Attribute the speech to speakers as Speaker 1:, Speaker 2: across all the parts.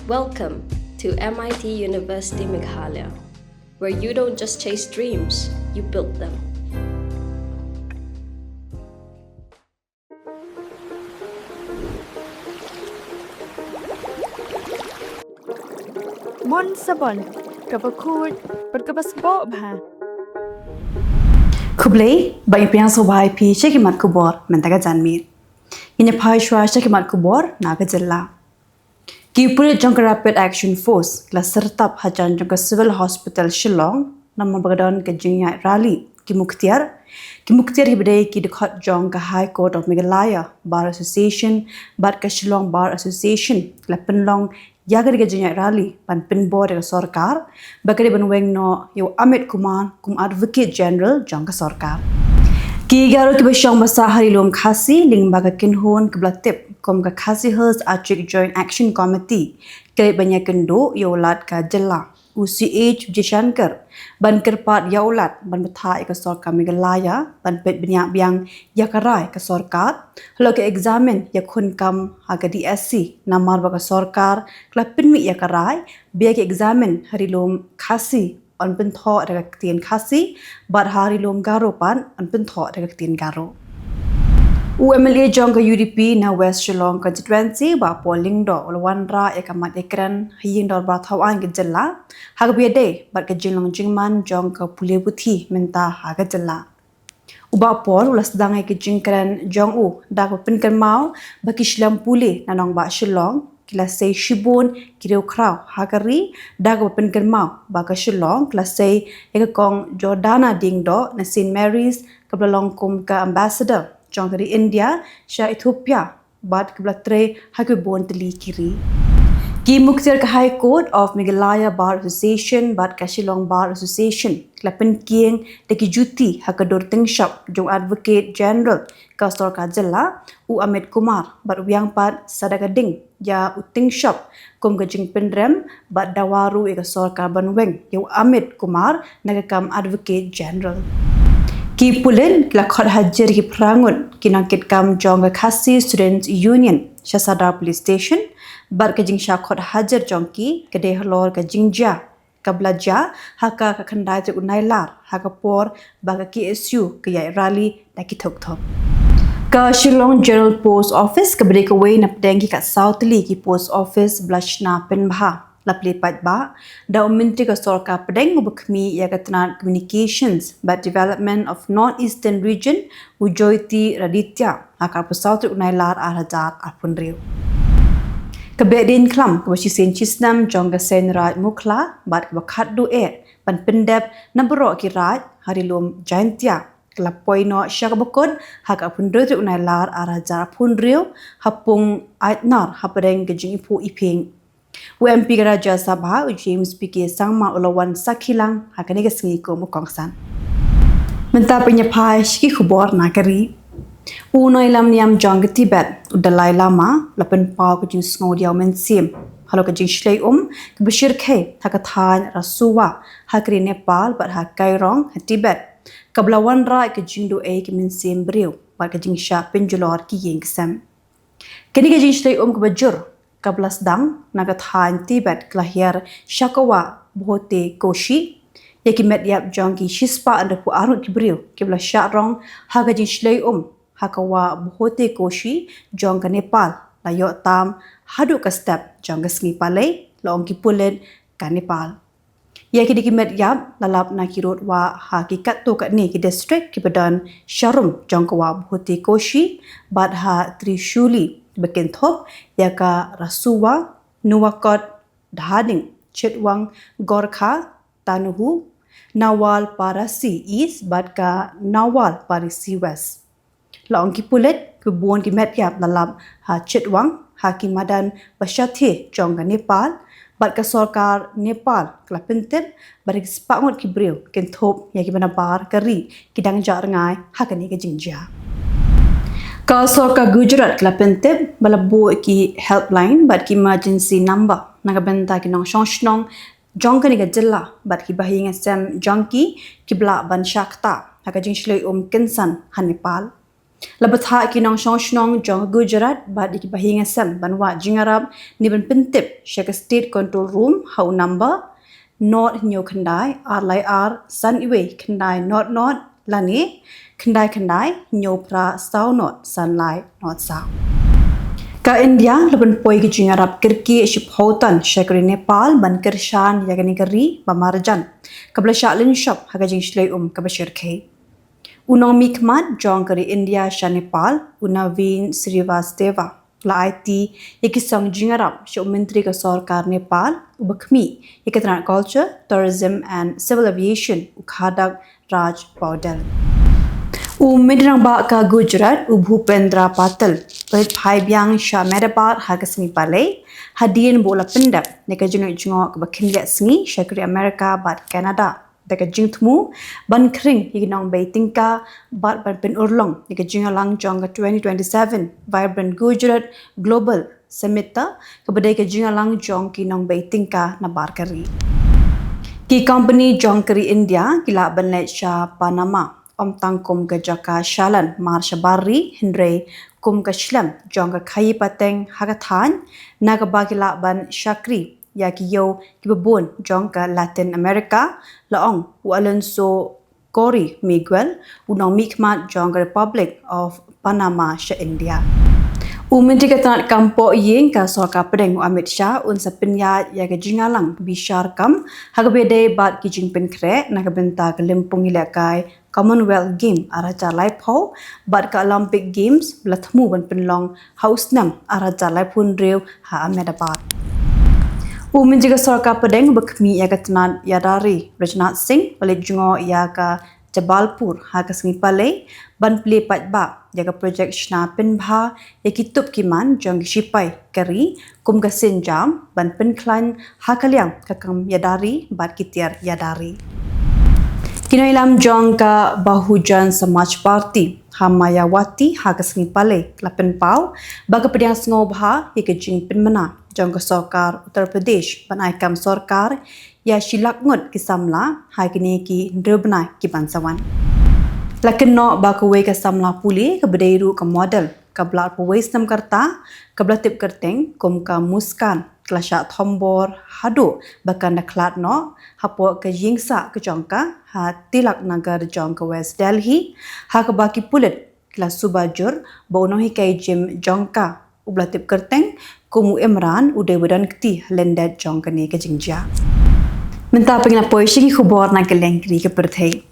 Speaker 1: Welcome to MIT University Meghalaya, where you don't just chase dreams, you build them.
Speaker 2: Bon sabon, kapakud, berkebasbok bah.
Speaker 3: Kublai, bagi piang sobai pi cekimat Khubor mentaga janmir. Ini pai shwa cekimat Khubor naga Jylla. Geopolitics jangka Rapid Action Force kelas sertap hajan jangka Civil Hospital Shillong nama bagadan ke jingnya rally ki muktiar hibdai ki dekat jangka High Court of Meghalaya Bar Association bat ke Shillong Bar Association kelas penlong yagar ke jingnya rally pan penbor ke sarkar bakari banweng no yo Amit Kumar kum Advocate General jangka sarkar. Ki garo ki basyang masa hari lom khasi ling baga kinhon ke blatip kom ka khasi hers Tarik Joint Action Committee ke banyak kendo yolat ka Jylla UCH Jishankar ban kerpat yolat ban bethai ka sarkar Meghalaya ban pet banyak biang yakarai ka sarkar halo ke examen yakun kam haga DSC namar baga sarkar kla pinmi yakarai biya ke examen hari lom khasi on pentho dekat tien khasi bar hari lom garo pan on pentho dekat tien garo. UMLA jangka UDP na West Shillong constituency ba polling do ulwanra ekamat ekran hiyin dor ba thawan ke Jylla hag biade bat ke Jilong jingman jangka pule buthi menta haga Jylla. Uba pol ulas dangai ke jingkran jong u da ko pinkan mau ba kishlam pule nanong ba Shillong kelas sei shibun kireu kraw hagari dago penken mau baga Shillong kelas sei ekong Jordana dingdo na St Mary's kablalong kum ka ambassador jong dari India sha Ethiopia bad kablatre hakibon teli kiri ki muktir ka High Court of Meghalaya Bar Association bad ka Shillong Bar Association klapen kieng deki juti hakador tingshap jong Advocate General ka sarkar Jylla u Amit Kumar bad wiang pat sadagading ya uting shop kum gajing pendrem bad dawaru ega sarkar banweng yu Amit Kumar nagakam Advocate General. Ki pulen lakhot hajar ki prangun kinangkit kam jong khasi Students Union Shasada Police Station bad kajing shakot hajar jongki kede halor kajing ja kablaja haka kakhandai tu Nailar haka por baga KSU kaya rally daki thok thok. Ka Shillong General Post Office ka breakaway na pdengi ka Southly ki Post Office blashna penbha lapli patba da uminti ka sarkar pedeng ubakmi ya katnan communications but development of northeastern region ujoyti raditya akar pesawat Nailar arhajar apunriu kabedin klam kabashi senchisnam jongga senraj mukla bat bakat du pan pendep nabro ki raj harilum jaintya Kelapoino syakabakod hak apundro tu Nailar arhajar apunriu hapung aitnar hapadeng gejing ipu iping UMP Raja Sabha James PK Sangma Ulawan Sakilang hakani kesengi ko mukongsan. Menta penyapai Shiki Khubor nakari. Unoi lam niam jong ke Tibet Dalai Lama lapen pau ke jing sngo diau mensim. Halo ke jing shlei ke bashir khe hakathan rasuwa hakri Nepal bat hakai rong Tibet. Kablawan ra ke jing do ke mensim briu bat ke jing sha penjulor ki yeng kesam. Kini ke jing shlei ke bajur kablas dang nagathan Tibet kelahir Shakawa bohote koshi yaki medyap jongki shispa andapu arut kibriu kibla sharong haga jing shlei hakawa bohote koshi jongka Nepal layo tam hadu ka step jongka sngi palai long ki pulen ka Nepal yaki diki medyap lalap na kirot wa hakikat to ka ni ki district ki badan sharum jongka wa bohote koshi badha Trishuli Bekin thop yaka rasuwa nuwakot dhading chitwang gorkha tanuhu nawal parasi east badka nawal parisi west laong ki pulet kubon ki metyap lalap ha chitwang hakimadan basyathi jongga Nepal badka sarkar Nepal klapentep barik spangot ki bril ken thop yaki banabar kari kidang jar ngai hakani ke jingja Ka sarkar Gujarat klapentep balabu ki helpline bat ki emergency number nagabenta ki nong shongnong jongka ni Jylla bat ki bahing sem jongki ki bla ban shakta haka jing shlei kensan han Nepal Labatha ki nong shong jong Gujarat bad iki bahinga sam banwa jingarab ni ban pentip shaka state control room how number not nyo khandai ar san iwe khandai not lani khandai nyo pra sao not sunlight not sao ka India laban poi ki jingarab kirki ship hotan shakri Nepal ban kirshan yagani kari bamarjan kabla shalin shop haga jing shlei kabashir khe Unong mikmat jong kari India sha Nepal unavin Srivastava la IT yakisang jingarap sha menteri ka sarkar Nepal ubakmi yakatran culture tourism and civil aviation ukhadak Raj Paudel Midrang ba ka Gujarat Bhupendra Patel Pahit Phai Byang Sha Medabat Hagasmi Pale Hadien Bola Pendap Neka Jingo ka Bakhinlia Sngi Shakri America Bat Canada Daka Jingtmu Ban Kring Yignong Baitingka Bat Ban Pen Urlong Nika Jingalang Jonga 2027 Vibrant Gujarat Global Summita Kabadai ka Jingalang Jong Kinong Baitingka na Barkari Ki company Jongkari India Kila Banlet Sha Panama Om Tangkum ka Jaka Shalan Marsha Barri Hindre Kum ka Shlam Jongka Khayi Pateng Hagathan Nagabagila Ban Shakri Yaki Yo Kibabun Jongka Latin America Laong Alonso Cory Miguel Unong Mikmat Jongka Republic of Panama Sha India Menteri Ketanat Kampo Ying ka Sorka Pedeng Amit Shah unsa pinya ya ka jingalang bishar kam hagabede bat ki jingpen kre nakabenta ka limpung ilakai Commonwealth Game araja laipo bat ka Olympic Games blatmu ban penlong haus nam araja laipun rew ha Ahmedabad Menteri ka Sorka Pedeng bakmi ya ka tanat yadari Rajnath Singh balik jungo ya ka Jabalpur ha ka singi pale ban pli patba jaga projek shna pinbha yakitup kiman jong shipai kari kum ka sinjam ban pinklan hakaliang kakam yadari bat kitiar yadari Kinailam jong ka Bahujan Samaj Party Hamayawati ha ka singi pale lapen pau baga pediang ngobha yakajing pinmana jong ka Sarkar Uttar Pradesh ban aikam sarkar ya shilakngot kisamla hai kini ki ndrebna ki bansawan lakin no bakuwe ka samla puli ka bedairu ka model ka blat pawais nam karta ka blatip kerteng kum ka muskan klasha thombor hadu bakan naklat no hapo ka jingsa ka jongka ha tilak nagar jongka West Delhi ha ka baki pulit klas subajur bono hi kai jim jongka ublatip kerteng kumu Imran ude wedan kti lendet jongka ni ka jingja Minta pengina poisi ki Khubor na Kylleng kri ke Pyrthei.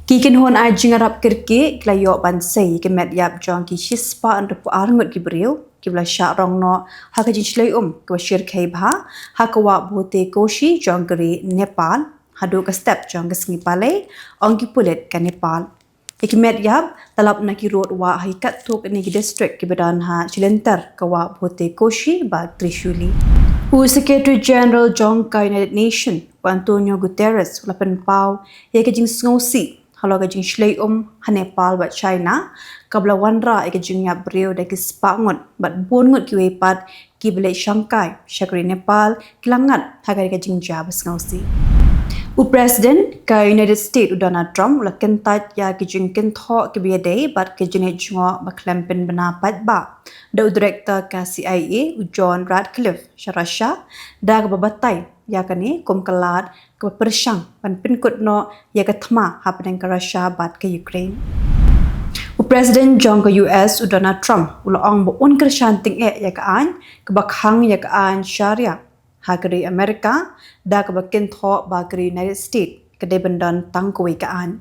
Speaker 3: Ki kin hon ai jingarap kirke klayo ban sei ke met yap jong ki shispa an pu arngot ki breu ki bla sha rong no ha ka jichlei ke shir khei bha ha ka wa bote koshi jong kri Nepal hadu ka step jong ka sngi pale ong ki pulet ka Nepal. Ki met yap talap na ki road wa hai kat tok ni ki district ki badan ha chilentar ka wa bote koshi ba Trishuli. Secretary General Jong ka United Nations Antonio Guterres lapan pau ya ka jing sngosi halo ka jing shlei ha Nepal ba China kabla wanra ka jing ya breu da ki spangot bat bongot ki wepat ki bele Shanghai shakri Nepal kilangat ha ka jing jab sngosi President ka United States Donald Trump la kentat ya ki jing kentho ki biade bat ki jine jungo ba klempen bana pat ba da director ka CIA John Radcliffe Russia da ka babatay ya kani kum kalat ka persyang pan pinkut no ya ka thma hapeng ka Russia bat ka Ukraine President Jong ka US Donald Trump ulong bo un kershanting ya ka an ka bakhang ya ka an Sharia Hakari Amerika da ka bakin tho ba kri United States ka de bandan tangkoi ka an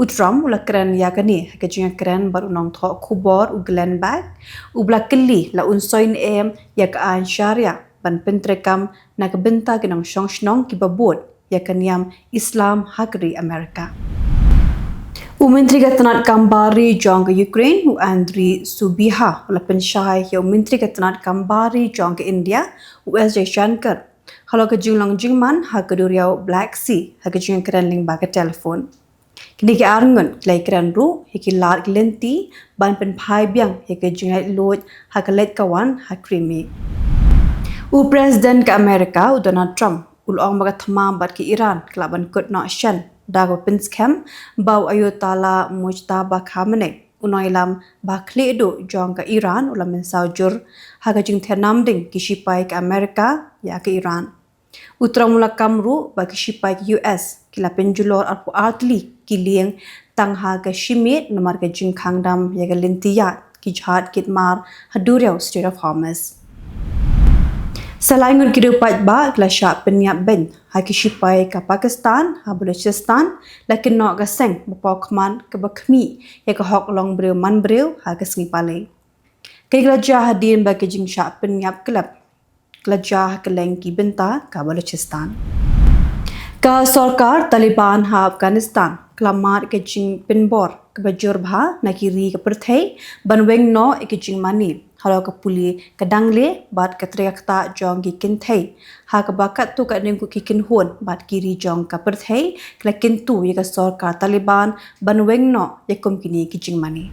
Speaker 3: Trump ula kran ya kani ka jinga kran bar unong tho Khubor u Glen bag u blakili la unsoin ya ka an Sharia ban pentrekam na ka benta kinong shongshnong ki babot ya kaniam Islam Hakari Amerika Menteri Ketanat Kambari jong ke Ukraine Andriy Subiha ula pensyai ya Menteri Ketanat Kambari jong ke India S. Shankar kalau ke jinglang jingman ha ke duriau Black Sea ha ke jing keren ling ba ke telefon kini ke arngun klai keren ru hiki lar lenti ban pen phai biang hiki jingai lot ha ke let kawan ha krimi President ke Amerika Donald Trump ulong baga thamam bat ke Iran klaban kut no shan dago pins kem bau ayotala Mujtaba Khamenei Unoilam bakle do jong ke Iran ulam mensaujur haga jing ternam ding kishipai ke Amerika ya ke Iran. Utra mula kamru bagi shipai ke US kila penjulor arpu atli Kylleng tang haga shimit nomor ke jing kangdam ya ke lintiyat ki jihad kitmar haduriau Strait of Hormuz. Selain kira pat ba kelasyak penyiap ben haki shipai ke Pakistan ha Balochistan lakin nok gaseng bapa keman ke bakmi ya ke hok long breu man breu ha ke sengi pale. Kelajah hadin bagi jing syak penyiap kelab kelajah Kylleng ki benta ke Balochistan. Ka sarkar Taliban ha Afghanistan kelamat ke jing penbor ke bajur bha nakiri ke Pyrthei banweng no ke jing manil halau ke puli ke dangle bat ke teriak tak jong ki kinthei ha ke bakat tu ke nengku ki kinhun bat kiri jong ke Pyrthei kela kintu ya ke sarkar Taliban banweng no ya kum kini ki jing mani.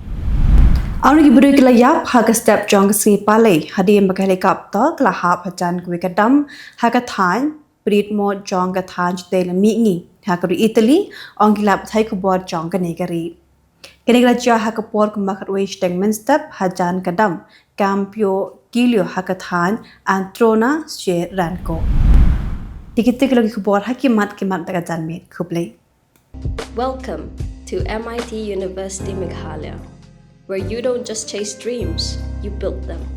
Speaker 3: Anu ki beri kela yap ha ke step jong ke sengi pale hadim bagi helikopter kela hap hajan kuwi ke dam ha ke than Brit mo jong ke than jte le mi ngi ha ke Italy ong kilap thai Khubor jong ke negeri. Kini kelajah ha ke por ke makat wage teng menstep hajan ke dam kampio kilio ha ke than antrona she ranko. Dikiti lagi Khubor hakimat tak janmit khuble.
Speaker 1: Welcome to MIT University Meghalaya, where you don't just chase dreams, you build them.